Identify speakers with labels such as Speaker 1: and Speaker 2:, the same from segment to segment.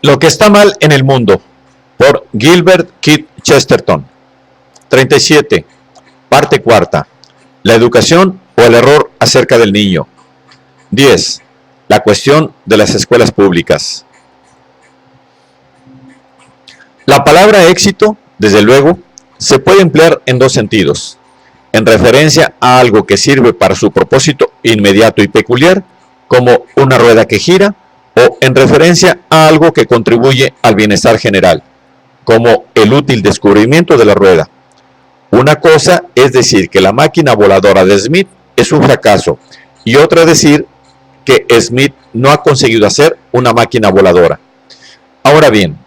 Speaker 1: Lo que está mal en el mundo, por Gilbert Keith Chesterton. 37. Parte cuarta. La educación o el error acerca del niño. 10. La cuestión de las escuelas públicas. La palabra éxito, desde luego, se puede emplear en dos sentidos. En referencia a algo que sirve para su propósito inmediato y peculiar, como una rueda que gira, o en referencia a algo que contribuye al bienestar general, como el útil descubrimiento de la rueda. Una cosa es decir que la máquina voladora de Smith es un fracaso, y otra decir que Smith no ha conseguido hacer una máquina voladora. Ahora bien,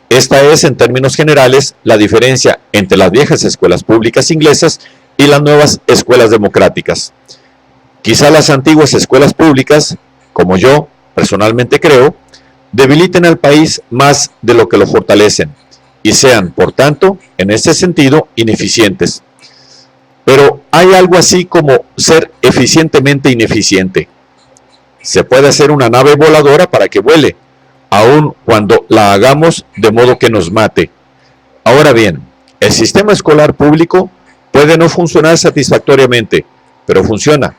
Speaker 1: esta es, en términos generales, la diferencia entre las viejas escuelas públicas inglesas y las nuevas escuelas democráticas. Quizá las antiguas escuelas públicas, como yo personalmente creo, debiliten al país más de lo que lo fortalecen y sean, por tanto, en ese sentido, ineficientes. Pero hay algo así como ser eficientemente ineficiente. Se puede hacer una nave voladora para que vuele, aun cuando la hagamos de modo que nos mate. Ahora bien, el sistema escolar público puede no funcionar satisfactoriamente, pero funciona.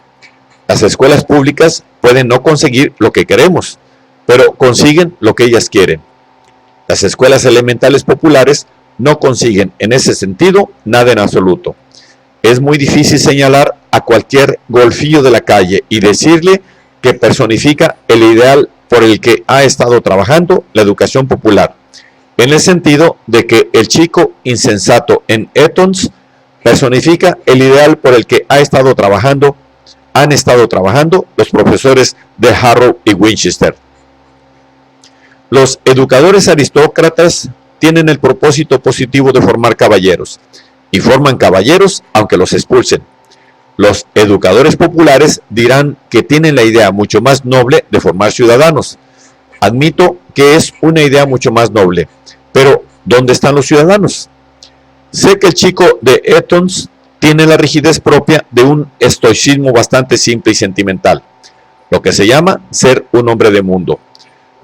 Speaker 1: Las escuelas públicas pueden no conseguir lo que queremos, pero consiguen lo que ellas quieren. Las escuelas elementales populares no consiguen en ese sentido nada en absoluto. Es muy difícil señalar a cualquier golfillo de la calle y decirle que personifica el ideal por el que ha estado trabajando la educación popular, en el sentido de que el chico insensato en Eton personifica el ideal por el que han estado trabajando los profesores de Harrow y Winchester. Los educadores aristócratas tienen el propósito positivo de formar caballeros, y forman caballeros aunque los expulsen. Los educadores populares dirán que tienen la idea mucho más noble de formar ciudadanos. Admito que es una idea mucho más noble, pero ¿dónde están los ciudadanos? Sé que el chico de Eton tiene la rigidez propia de un estoicismo bastante simple y sentimental, lo que se llama ser un hombre de mundo.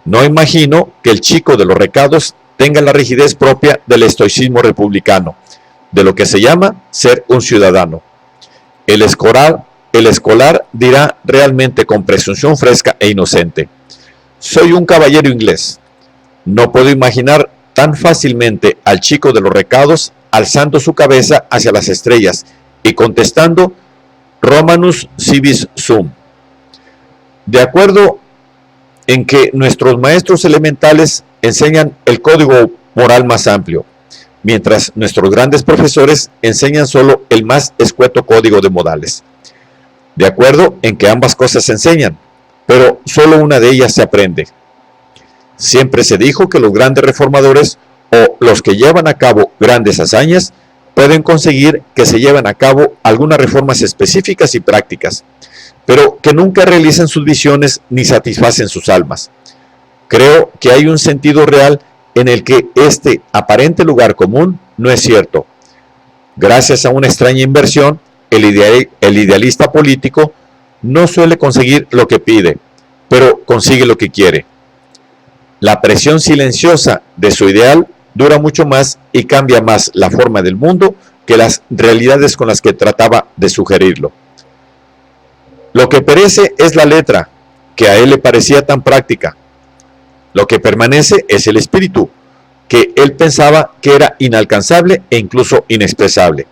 Speaker 1: No imagino que el chico de los recados tenga la rigidez propia del estoicismo republicano, de lo que se llama ser un ciudadano. El escolar dirá realmente con presunción fresca e inocente: soy un caballero inglés. No puedo imaginar tan fácilmente al chico de los recados alzando su cabeza hacia las estrellas y contestando Romanus civis sum. De acuerdo en que nuestros maestros elementales enseñan el código moral más amplio, mientras nuestros grandes profesores enseñan solo el más escueto código de modales. De acuerdo en que ambas cosas se enseñan, pero solo una de ellas se aprende. Siempre se dijo que los grandes reformadores o los que llevan a cabo grandes hazañas pueden conseguir que se lleven a cabo algunas reformas específicas y prácticas, pero que nunca realizan sus visiones ni satisfacen sus almas. Creo que hay un sentido real en el que este aparente lugar común no es cierto. Gracias a una extraña inversión, el idealista político no suele conseguir lo que pide, pero consigue lo que quiere. La presión silenciosa de su ideal dura mucho más y cambia más la forma del mundo que las realidades con las que trataba de sugerirlo. Lo que perece es la letra, que a él le parecía tan práctica. Lo que permanece es el espíritu, que él pensaba que era inalcanzable e incluso inexpresable.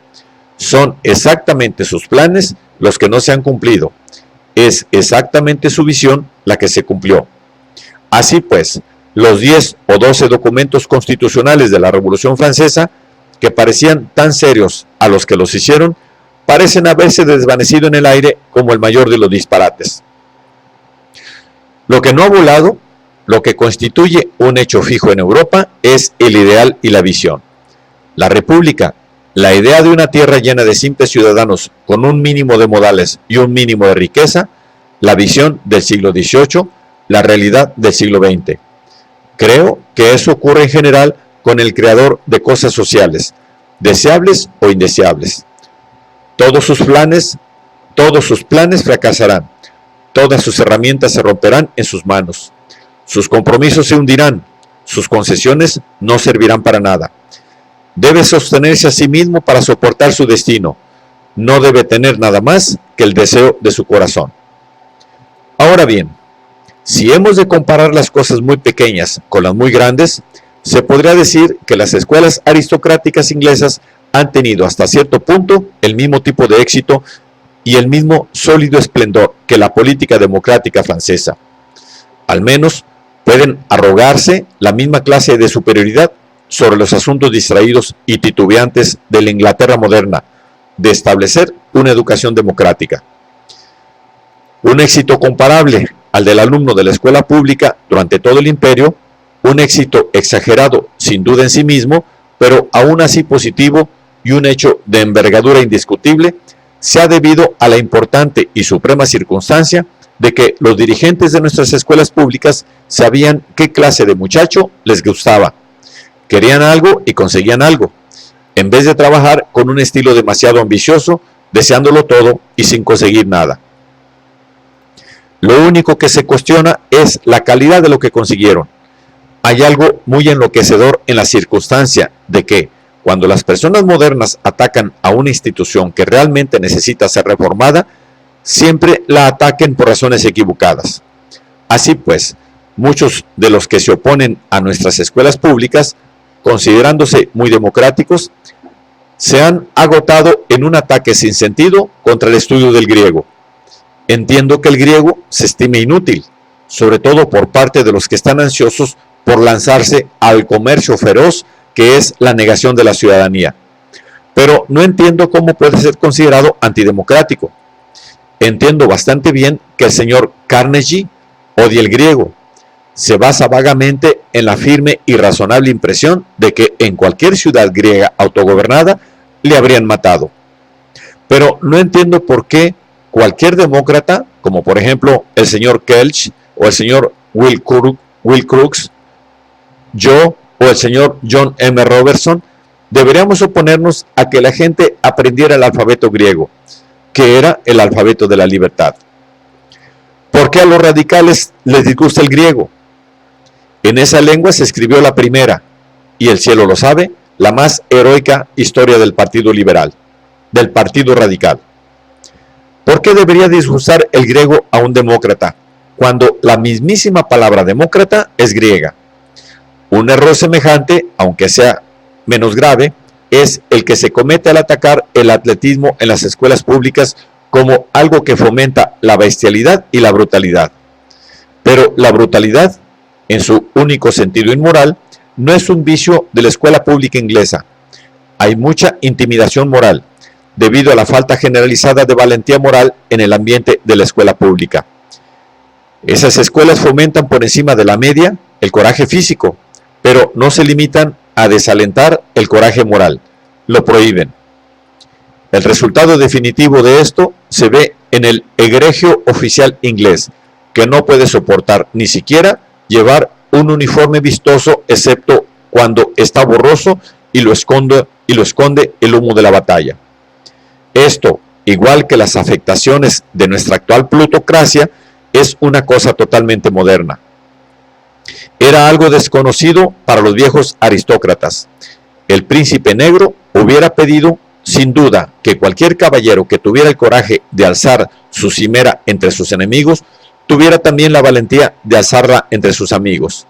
Speaker 1: Son exactamente sus planes los que no se han cumplido. Es exactamente su visión la que se cumplió. Así pues, los 10 o 12 documentos constitucionales de la Revolución Francesa, que parecían tan serios a los que los hicieron, parecen haberse desvanecido en el aire como el mayor de los disparates. Lo que no ha volado, lo que constituye un hecho fijo en Europa, es el ideal y la visión. La República, la idea de una tierra llena de simples ciudadanos con un mínimo de modales y un mínimo de riqueza, la visión del siglo XVIII, la realidad del siglo XX. Creo que eso ocurre en general con el creador de cosas sociales, deseables o indeseables. Todos sus planes fracasarán, todas sus herramientas se romperán en sus manos, sus compromisos se hundirán, sus concesiones no servirán para nada. Debe sostenerse a sí mismo para soportar su destino. No debe tener nada más que el deseo de su corazón. Ahora bien, si hemos de comparar las cosas muy pequeñas con las muy grandes, se podría decir que las escuelas aristocráticas inglesas han tenido hasta cierto punto el mismo tipo de éxito y el mismo sólido esplendor que la política democrática francesa. Al menos pueden arrogarse la misma clase de superioridad sobre los asuntos distraídos y titubeantes de la Inglaterra moderna, de establecer una educación democrática. Un éxito comparable al del alumno de la escuela pública durante todo el imperio, un éxito exagerado sin duda en sí mismo, pero aún así positivo y un hecho de envergadura indiscutible, se ha debido a la importante y suprema circunstancia de que los dirigentes de nuestras escuelas públicas sabían qué clase de muchacho les gustaba. Querían algo y conseguían algo, en vez de trabajar con un estilo demasiado ambicioso, deseándolo todo y sin conseguir nada. Lo único que se cuestiona es la calidad de lo que consiguieron. Hay algo muy enloquecedor en la circunstancia de que, cuando las personas modernas atacan a una institución que realmente necesita ser reformada, siempre la ataquen por razones equivocadas. Así pues, muchos de los que se oponen a nuestras escuelas públicas, considerándose muy democráticos, se han agotado en un ataque sin sentido contra el estudio del griego. Entiendo que el griego se estime inútil, sobre todo por parte de los que están ansiosos por lanzarse al comercio feroz que es la negación de la ciudadanía. Pero no entiendo cómo puede ser considerado antidemocrático. Entiendo bastante bien que el señor Carnegie odia el griego. Se basa vagamente en la firme y razonable impresión de que en cualquier ciudad griega autogobernada le habrían matado. Pero no entiendo por qué cualquier demócrata, como por ejemplo el señor Kelch o el señor Will Crookes, yo o el señor John M. Robertson, deberíamos oponernos a que la gente aprendiera el alfabeto griego, que era el alfabeto de la libertad. ¿Por qué a los radicales les disgusta el griego? En esa lengua se escribió la primera, y el cielo lo sabe, la más heroica historia del Partido Liberal, del Partido Radical. ¿Por qué debería disgustar el griego a un demócrata, cuando la mismísima palabra demócrata es griega? Un error semejante, aunque sea menos grave, es el que se comete al atacar el atletismo en las escuelas públicas como algo que fomenta la bestialidad y la brutalidad. Pero la brutalidad, en su único sentido inmoral, no es un vicio de la escuela pública inglesa. Hay mucha intimidación moral, debido a la falta generalizada de valentía moral en el ambiente de la escuela pública. Esas escuelas fomentan por encima de la media el coraje físico, pero no se limitan a desalentar el coraje moral, lo prohíben. El resultado definitivo de esto se ve en el egregio oficial inglés, que no puede soportar ni siquiera llevar un uniforme vistoso excepto cuando está borroso y lo esconde el humo de la batalla. Esto, igual que las afectaciones de nuestra actual plutocracia, es una cosa totalmente moderna. Era algo desconocido para los viejos aristócratas. El príncipe negro hubiera pedido, sin duda, que cualquier caballero que tuviera el coraje de alzar su cimera entre sus enemigos, tuviera también la valentía de alzarla entre sus amigos.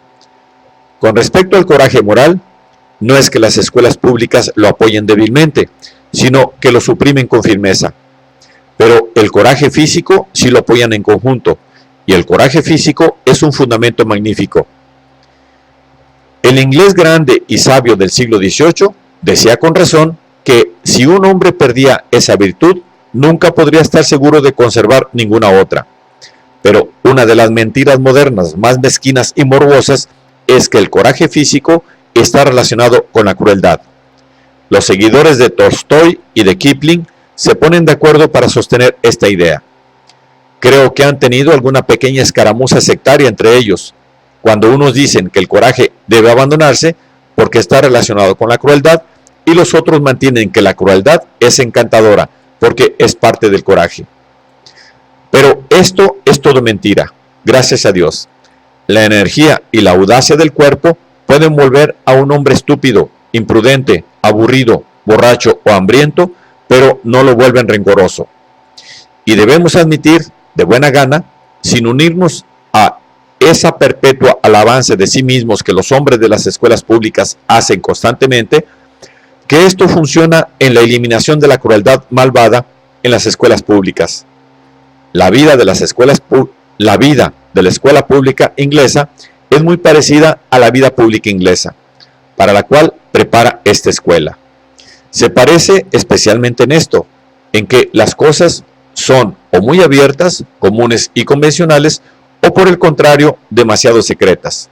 Speaker 1: Con respecto al coraje moral, no es que las escuelas públicas lo apoyen débilmente, sino que lo suprimen con firmeza. Pero el coraje físico sí lo apoyan en conjunto, y el coraje físico es un fundamento magnífico. El inglés grande y sabio del siglo XVIII decía con razón que si un hombre perdía esa virtud, nunca podría estar seguro de conservar ninguna otra. Pero una de las mentiras modernas más mezquinas y morbosas es que el coraje físico está relacionado con la crueldad. Los seguidores de Tolstoy y de Kipling se ponen de acuerdo para sostener esta idea. Creo que han tenido alguna pequeña escaramuza sectaria entre ellos, cuando unos dicen que el coraje debe abandonarse porque está relacionado con la crueldad, y los otros mantienen que la crueldad es encantadora porque es parte del coraje. Pero esto es todo mentira, gracias a Dios. La energía y la audacia del cuerpo pueden volver a un hombre estúpido, imprudente, aburrido, borracho o hambriento, pero no lo vuelven rencoroso. Y debemos admitir, de buena gana, sin unirnos a esa perpetua alabanza de sí mismos que los hombres de las escuelas públicas hacen constantemente, que esto funciona en la eliminación de la crueldad malvada en las escuelas públicas. La vida de la escuela pública inglesa es muy parecida a la vida pública inglesa, para la cual prepara esta escuela. Se parece especialmente en esto, en que las cosas son o muy abiertas, comunes y convencionales, o por el contrario, demasiado secretas.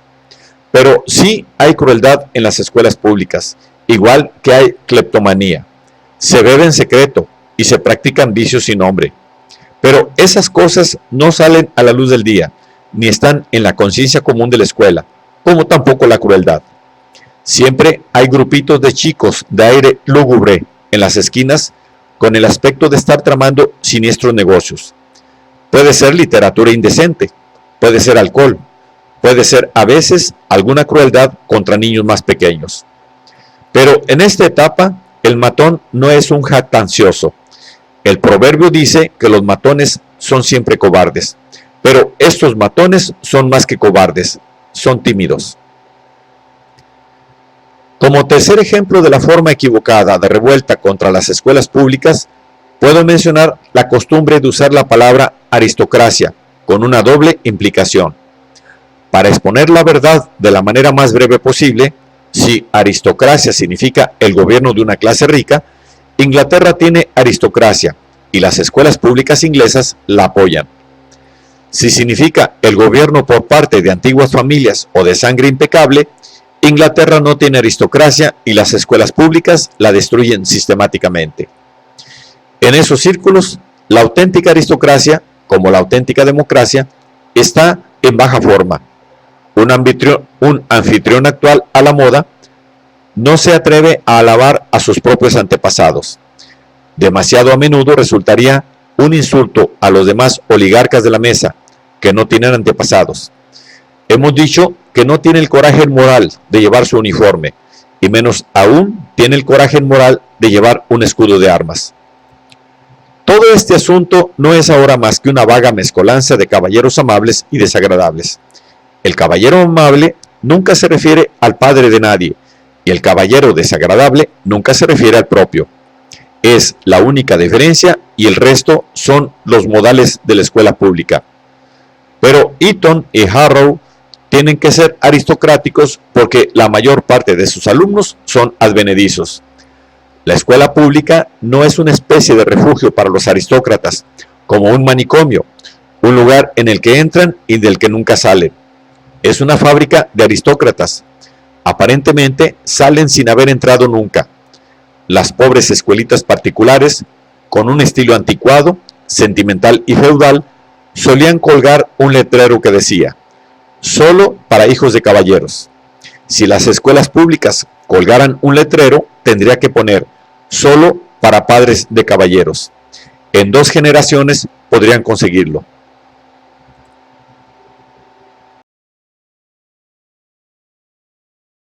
Speaker 1: Pero sí hay crueldad en las escuelas públicas, igual que hay cleptomanía. Se bebe en secreto y se practican vicios sin nombre. Pero esas cosas no salen a la luz del día, ni están en la conciencia común de la escuela, como tampoco la crueldad. Siempre hay grupitos de chicos de aire lúgubre en las esquinas con el aspecto de estar tramando siniestros negocios. Puede ser literatura indecente, puede ser alcohol, puede ser a veces alguna crueldad contra niños más pequeños. Pero en esta etapa, el matón no es un jactancioso. El proverbio dice que los matones son siempre cobardes, pero estos matones son más que cobardes, son tímidos. Como tercer ejemplo de la forma equivocada de revuelta contra las escuelas públicas, puedo mencionar la costumbre de usar la palabra aristocracia con una doble implicación. Para exponer la verdad de la manera más breve posible, si aristocracia significa el gobierno de una clase rica, Inglaterra tiene aristocracia y las escuelas públicas inglesas la apoyan. Si significa el gobierno por parte de antiguas familias o de sangre impecable, Inglaterra no tiene aristocracia y las escuelas públicas la destruyen sistemáticamente. En esos círculos, la auténtica aristocracia, como la auténtica democracia, está en baja forma. Un anfitrión actual a la moda no se atreve a alabar a sus propios antepasados. Demasiado a menudo resultaría un insulto a los demás oligarcas de la mesa, que no tienen antepasados. Hemos dicho que no tiene el coraje moral de llevar su uniforme, y menos aún tiene el coraje moral de llevar un escudo de armas. Todo este asunto no es ahora más que una vaga mezcolanza de caballeros amables y desagradables. El caballero amable nunca se refiere al padre de nadie, y el caballero desagradable nunca se refiere al propio. Es la única diferencia y el resto son los modales de la escuela pública. Pero Eton y Harrow tienen que ser aristocráticos porque la mayor parte de sus alumnos son advenedizos. La escuela pública no es una especie de refugio para los aristócratas, como un manicomio, un lugar en el que entran y del que nunca salen. Es una fábrica de aristócratas. Aparentemente salen sin haber entrado nunca. Las pobres escuelitas particulares, con un estilo anticuado, sentimental y feudal, solían colgar un letrero que decía: solo para hijos de caballeros. Si las escuelas públicas colgaran un letrero, tendría que poner: solo para padres de caballeros. En 2 generaciones podrían conseguirlo.